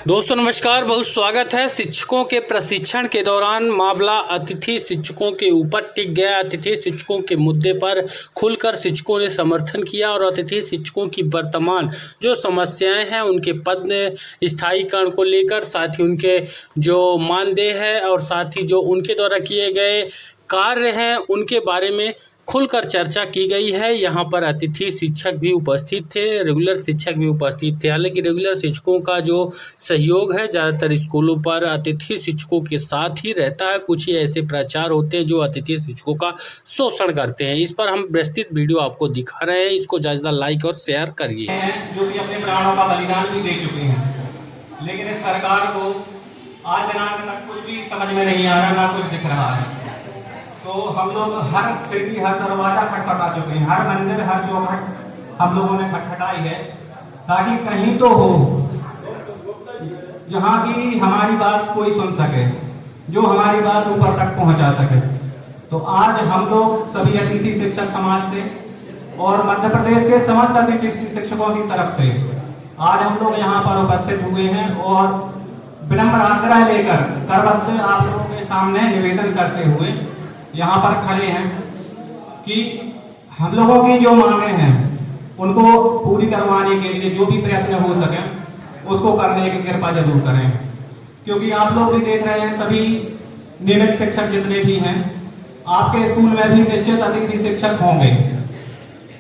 दोस्तों नमस्कार, बहुत स्वागत है। शिक्षकों के प्रशिक्षण के दौरान मामला अतिथि शिक्षकों के ऊपर टिक गया। अतिथि शिक्षकों के मुद्दे पर खुलकर शिक्षकों ने समर्थन किया और अतिथि शिक्षकों की वर्तमान जो समस्याएं हैं उनके पद स्थायीकरण को लेकर, साथ ही उनके जो मानदेय है और साथ ही जो उनके द्वारा किए गए कार्य हैं उनके बारे में खुलकर चर्चा की गई है। यहाँ पर अतिथि शिक्षक भी उपस्थित थे, रेगुलर शिक्षक भी उपस्थित थे। हालांकि रेगुलर शिक्षकों का जो सहयोग है ज़्यादातर स्कूलों पर अतिथि शिक्षकों के साथ ही रहता है। कुछ ही ऐसे प्राचार्य होते हैं जो अतिथि शिक्षकों का शोषण करते हैं। इस पर हम विस्तृत वीडियो आपको दिखा रहे हैं, इसको ज़्यादा लाइक और शेयर करिए। जो कि अपने प्राणों का बलिदान भी दे चुके हैं, लेकिन इस सरकार को आज दिनांक तक कुछ भी समझ में नहीं आ रहा, ना कुछ दिख रहा है। तो हम लोग हर खिड़की, हर दरवाजा खटखटा चुके हैं, हर मंदिर, हर चौखट हम लोगों ने खटखटाई है, ताकि कहीं तो हो जहां की हमारी बात कोई सुन सके, जो हमारी बात ऊपर तक पहुंचा सके। तो आज हम लोग सभी अतिथि शिक्षक समाज से और मध्य प्रदेश के समस्त अतिथि शिक्षकों की तरफ से आज हम लोग यहाँ पर उपस्थित हुए हैं और विनम्र आग्रह लेकर करबद्ध आप लोगों के सामने निवेदन करते हुए यहाँ पर खड़े हैं कि हम लोगों की जो मांगे हैं उनको पूरी करवाने के लिए जो भी प्रयत्न हो सके उसको करने की कृपा जरूर करें, क्योंकि आप लोग भी देख रहे हैं सभी नियमित शिक्षक जितने भी हैं, आपके स्कूल में भी निश्चित अतिथि शिक्षक होंगे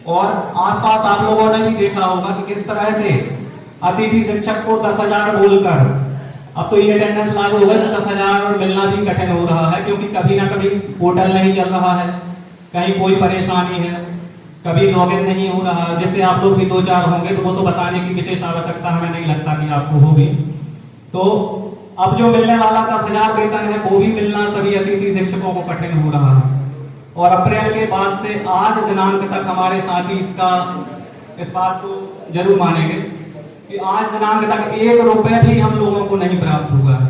और आसपास आप लोगों ने भी देखा होगा कि किस तरह से अतिथि शिक्षक को 10,000 बोलकर, अब तो ये अटेंडेंस लागू होगा तो 10,000 मिलना भी कठिन हो रहा है, क्योंकि कभी ना कभी पोर्टल नहीं चल रहा है, कहीं कोई परेशानी है, कभी लॉगिन नहीं हो रहा है, जिससे आप लोग भी 2-4 होंगे तो वो तो बताने की विशेष आवश्यकता हमें नहीं लगता कि आपको होगी। तो अब जो मिलने वाला 10,000 वेतन है वो भी मिलना सभी अतिथि शिक्षकों को कठिन हो रहा है और अप्रैल के बाद से आज दिनांक तक हमारे साथी इस बात को जरूर मानेंगे कि आज दिनांक तक 1 रुपए भी हम लोगों को नहीं प्राप्त हुआ है।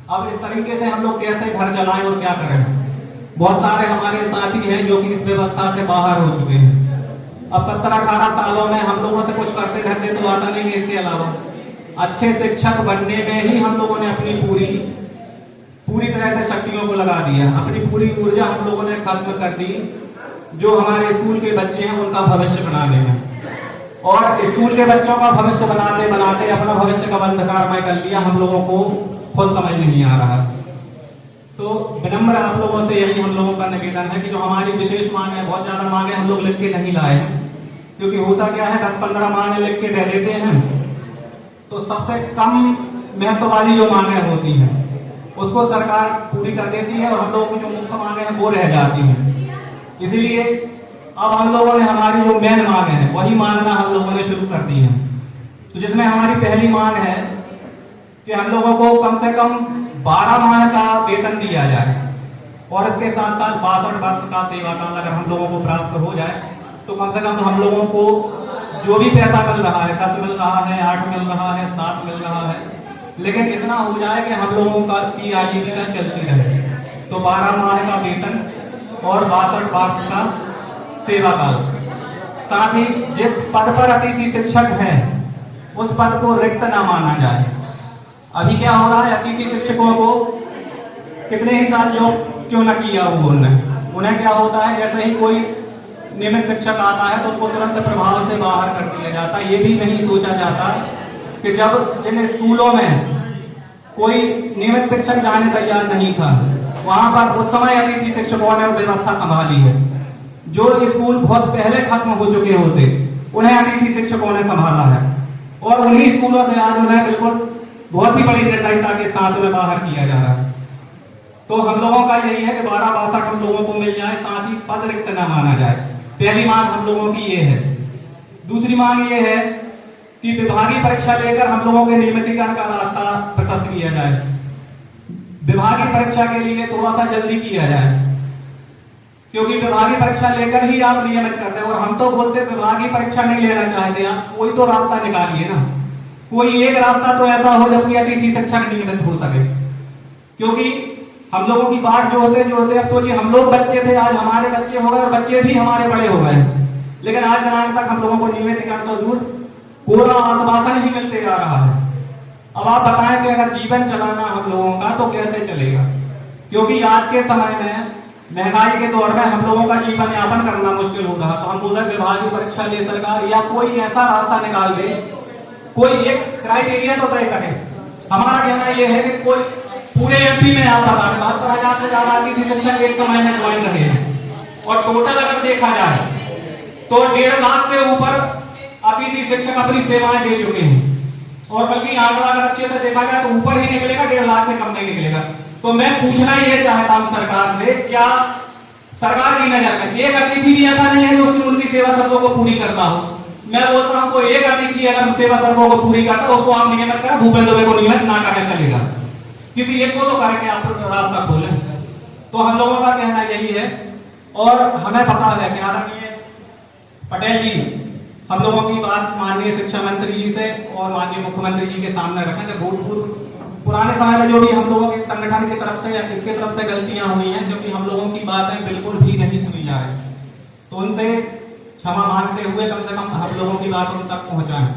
अब इस तरीके से हम लोग कैसे घर चलाएं और क्या करें। बहुत सारे हमारे साथी हैं जो कि इस व्यवस्था से बाहर हो चुके हैं। अब 17-18 सालों में हम लोगों से कुछ करते धरते तो आता नहीं है। इसके अलावा अच्छे शिक्षक बनने में ही हम लोगों ने अपनी पूरी तरह से शक्तियों को लगा दिया, अपनी पूरी ऊर्जा हम लोगों ने खत्म कर दी जो हमारे स्कूल के बच्चे हैं उनका भविष्य बनाने में, और स्कूल के बच्चों का भविष्य बनाते बनाते अपना भविष्य का अंधकारमय कर लिया। हम लोगों को खुद समझ नहीं आ रहा। तो विनम्र आप लोगों से यही हम लोगों का निवेदन है कि जो हमारी विशेष मांग है, बहुत ज्यादा मांगे हम लोग लिख के नहीं लाए हैं, क्योंकि होता क्या है 10-15 मांगे लिख के दे देते हैं तो सबसे कम महत्व वाली जो मांगे होती हैं उसको सरकार पूरी कर देती है और हम लोगों की जो मुख्य मांगे हैं वो रह जाती हैं। इसीलिए अब हम लोगों ने हमारी जो मेन मांग है वही मांगना हम लोगों ने शुरू कर दी है। तो जिसमें हमारी पहली मांग है कि हम लोगों को कम से कम 12 माह का वेतन दिया जाए और इसके साथ साथ 62 वर्ष का सेवाकाल अगर हम लोगों को प्राप्त हो जाए तो कम से कम हम लोगों को जो भी पैसा मिल रहा है, 10 मिल रहा है, 8 मिल रहा है, 7 मिल रहा है, लेकिन इतना हो जाए कि हम लोगों की आजीविका चलती रहे। तो 12 माह का वेतन और 62 वर्ष का सेवा काल, साथ ही जिस पद पर अतिथि शिक्षक है उस पद को रिक्त न माना जाए। अभी क्या हो रहा है, अतिथि शिक्षकों को कितने ही साल जो क्यों न किया हुआ उन्हें क्या होता है, जैसे ही कोई नियमित शिक्षक आता है तो उनको तुरंत प्रभाव से बाहर कर दिया जाता है। ये भी नहीं सोचा जाता कि जब जिन स्कूलों में कोई नियमित शिक्षक जाने तैयार नहीं था वहां पर उस समय अतिथि शिक्षकों ने व्यवस्था संभाली है। जो स्कूल बहुत पहले खत्म हो चुके होते उन्हें अतिथि शिक्षकों ने संभाला है और उन्हीं स्कूलों से आज उन्हें बिल्कुल बहुत ही बड़ी निर्दयता के साथ में बाहर किया जा रहा है। तो हम लोगों का यही है कि 12-62 हम लोगों को मिल जाए, साथ ही पद रिक्त न माना जाए। पहली मांग हम लोगों की ये है। दूसरी मांग ये है कि विभागीय परीक्षा लेकर हम लोगों के नियमितीकरण का रास्ता प्रशस्त किया जाए। विभागीय परीक्षा के लिए थोड़ा सा जल्दी किया जाए, क्योंकि विभागीय परीक्षा लेकर ही आप नियमित करते हैं और हम तो बोलते विभागीय परीक्षा नहीं लेना चाहते। आप कोई तो रास्ता निकालिए ना, कोई एक रास्ता तो ऐसा हो जबकि अतिथि शिक्षक नियमित हो सके, क्योंकि हम लोगों की बात जो होते अब सोचिए हम लोग बच्चे थे, आज हमारे बच्चे हो गए और बच्चे भी हमारे बड़े हो गए, लेकिन आज दिनांक तक हम लोगों को नियमितीकरण तो दूर पूरा आश्वासन ही मिलते जा रहा है। अब आप बताएं कि अगर जीवन चलाना हम लोगों का तो कैसे चलेगा, क्योंकि आज के समय में महंगाई के दौर में हम लोगों का जीवन यापन करना मुश्किल हो रहा। तो हम बोल रहे विभागीय परीक्षा ले सरकार, या कोई ऐसा रास्ता निकाल दे, कोई एक क्राइटेरिया तो तय करे। हमारा कहना यह है कि कोई पूरे एमपी में आप बता 72,000 से ज्यादा की शिक्षक एक समय में ज्वाइन रहे हैं, और टोटल अगर देखा जाए तो 1.5 लाख से ऊपर अतिथि शिक्षक अपनी सेवाएं दे चुके हैं, और बल्कि आंकड़ा अगर अच्छे से देखा जाए तो ऊपर ही निकलेगा, 1.5 लाख से कम नहीं निकलेगा। तो मैं पूछना ये चाहता हूं सरकार से, क्या सरकार की नजर में एक अतिथि भी ऐसा नहीं है जो उनकी सेवा शर्तों को पूरी करता हो? मैं बोलता हूं कोई एक अतिथि अगर सेवा शर्तों को पूरी करता है उसको आप नियमित करें, भूपेंद्र दुबे को नियमित ना करने चलेगा, किसी एक को तो करके आप रास्ता खोलें। तो हम लोगों का कहना यही है, और हमें पता है कि आदरणीय पटेल जी हम लोगों की बात माननीय शिक्षा मंत्री जी से और माननीय मुख्यमंत्री जी के सामने रखें कि भूतपूर्व पुराने समय में जो भी हम लोगों के संगठन की तरफ से या किसके तरफ से गलतियां हुई हैं, जो कि हम लोगों की बातें बिल्कुल भी नहीं सुनी जा रही, तो उनसे क्षमा मांगते हुए कम से कम हम लोगों की बात उन तक पहुंचाएं,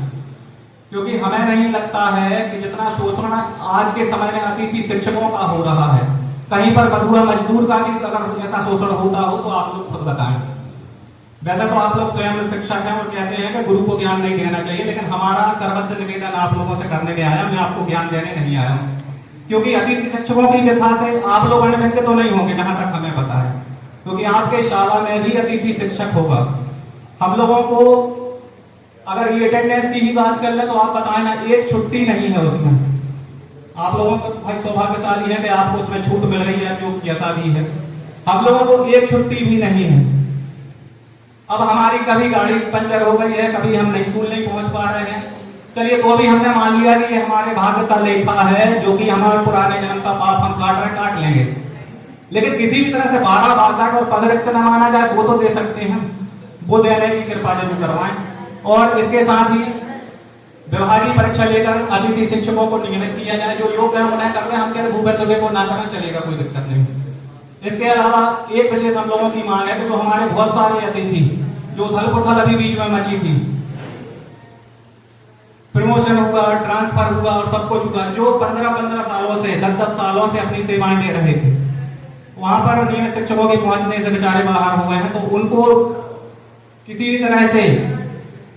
क्योंकि हमें नहीं लगता है कि जितना शोषण आज के समय में अतिथि शिक्षकों का हो रहा है, कहीं पर मधुआ मजदूर का भी अगर ऐसा शोषण होता हो तो आप लोग खुद बताएं। वैसे तो आप लोग स्वयं शिक्षक हैं और कहते हैं कि गुरु को ज्ञान नहीं देना चाहिए, लेकिन हमारा करबद्ध निवेदन आप लोगों से करने में आया, मैं आपको ज्ञान देने नहीं आया हूं, क्योंकि अतिथि शिक्षकों की व्यथा से आप लोग अनभिज्ञ तो नहीं होंगे जहां तक हमें पता है, क्योंकि आपके शाला में भी अतिथि शिक्षक होगा। हम लोगों को अगर ये अटेंडेंस की ही बात कर ले तो आप बताएं ना, एक छुट्टी नहीं है उसमें। आप लोगों को भाई सौभाग्यशाली है कि आपको उसमें छूट मिल रही है, जो जैसा भी है, हम लोगों को एक छुट्टी भी नहीं है। अब हमारी कभी गाड़ी पंचर हो गई है, कभी हम नहीं स्कूल नहीं पहुंच पा रहे हैं, चलिए तो भी हमने मान लिया कि ये हमारे भाग्य का लेखा है, जो कि हमारे पुराने जन्म का पाप हम काट लेंगे, लेकिन किसी भी तरह से 12 62 और पदरिक्त न माना जाए वो तो दे सकते हैं, वो देने की कृपा जरूर करवाएं। और इसके साथ ही विभागीय परीक्षा लेकर अतिथि शिक्षकों को नियमित किया जाए, जो योग्य है उन्हें करते हैं, हम कह भूपेंद्र दुबे को ना करना चलेगा, कोई दिक्कत नहीं। इसके अलावा एक विशेष हम लोगों की मांग है कि जो हमारे बहुत सारे अतिथि जो उथल पुथल अभी बीच में मची थी, प्रमोशन हुआ, ट्रांसफर हुआ और सब कुछ हुआ, जो 15-15 सालों से 10-10 सालों से अपनी सेवाएं दे रहे थे, वहां पर नियमित शिक्षकों के पहुंचने से बेचारे बाहर हो गए हैं, तो उनको किसी भी तरह से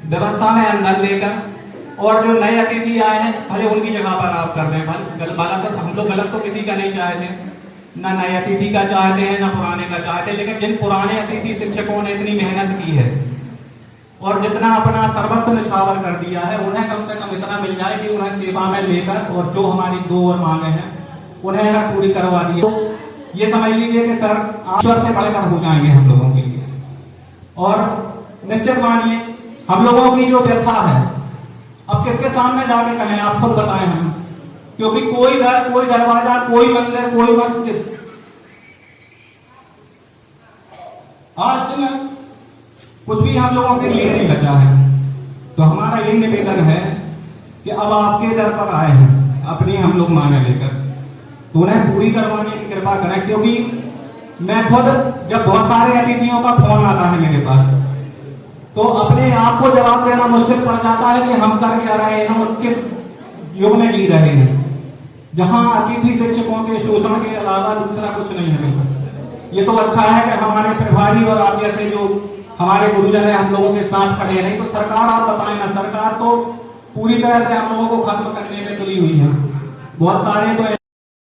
व्यवस्था में अंदर लेकर, और जो नए अतिथि आए हैं भले उनकी जगह पर आप कर रहे हैं, हम लोग गलत तो किसी का नहीं चाहते, ना नए अतिथि का चाहते हैं ना पुराने का चाहते हैं, लेकिन जिन पुराने अतिथि शिक्षकों ने इतनी मेहनत की है और जितना अपना सर्वस्व निछावर कर दिया है, उन्हें कम से कम इतना मिल जाए कि उन्हें सेवा में लेकर, और जो हमारी 2 और मांगे हैं उन्हें अगर पूरी करवा दी तो ये समझ लीजिए कि सर ईश्वर से बढ़कर हो जाएंगे हम लोगों के लिए। और निश्चित मानिए हम लोगों की जो व्यथा है, अब किसके सामने जाके कहें, आप खुद बताएं हम, क्योंकि कोई घर, कोई दरवाजा, कोई मंदिर, कोई मस्जिद आज तक कुछ भी हम लोगों के लिए नहीं बचा है। तो हमारा ये निवेदन है कि अब आपके दर पर आए हैं अपनी हम लोग मांगे लेकर, तो उन्हें पूरी करवाने की कृपा करें, क्योंकि मैं खुद जब बहुत सारे अतिथियों का फोन आता है मेरे पास, तो अपने आप को जवाब देना मुश्किल पड़ जाता है कि हम कर क्या रहे हैं और किस युग में जी रहे हैं, जहां अतिथि शिक्षकों के शोषण के अलावा दूसरा कुछ नहीं है। ये तो अच्छा है कि हमारे प्रभारी और आप जैसे जो हमारे गुरुजन है हम लोगों के साथ खड़े हैं, नहीं तो सरकार आप बताएं ना, सरकार तो पूरी तरह से हम लोगों को खत्म करने में तुली हुई है। बहुत सारे तो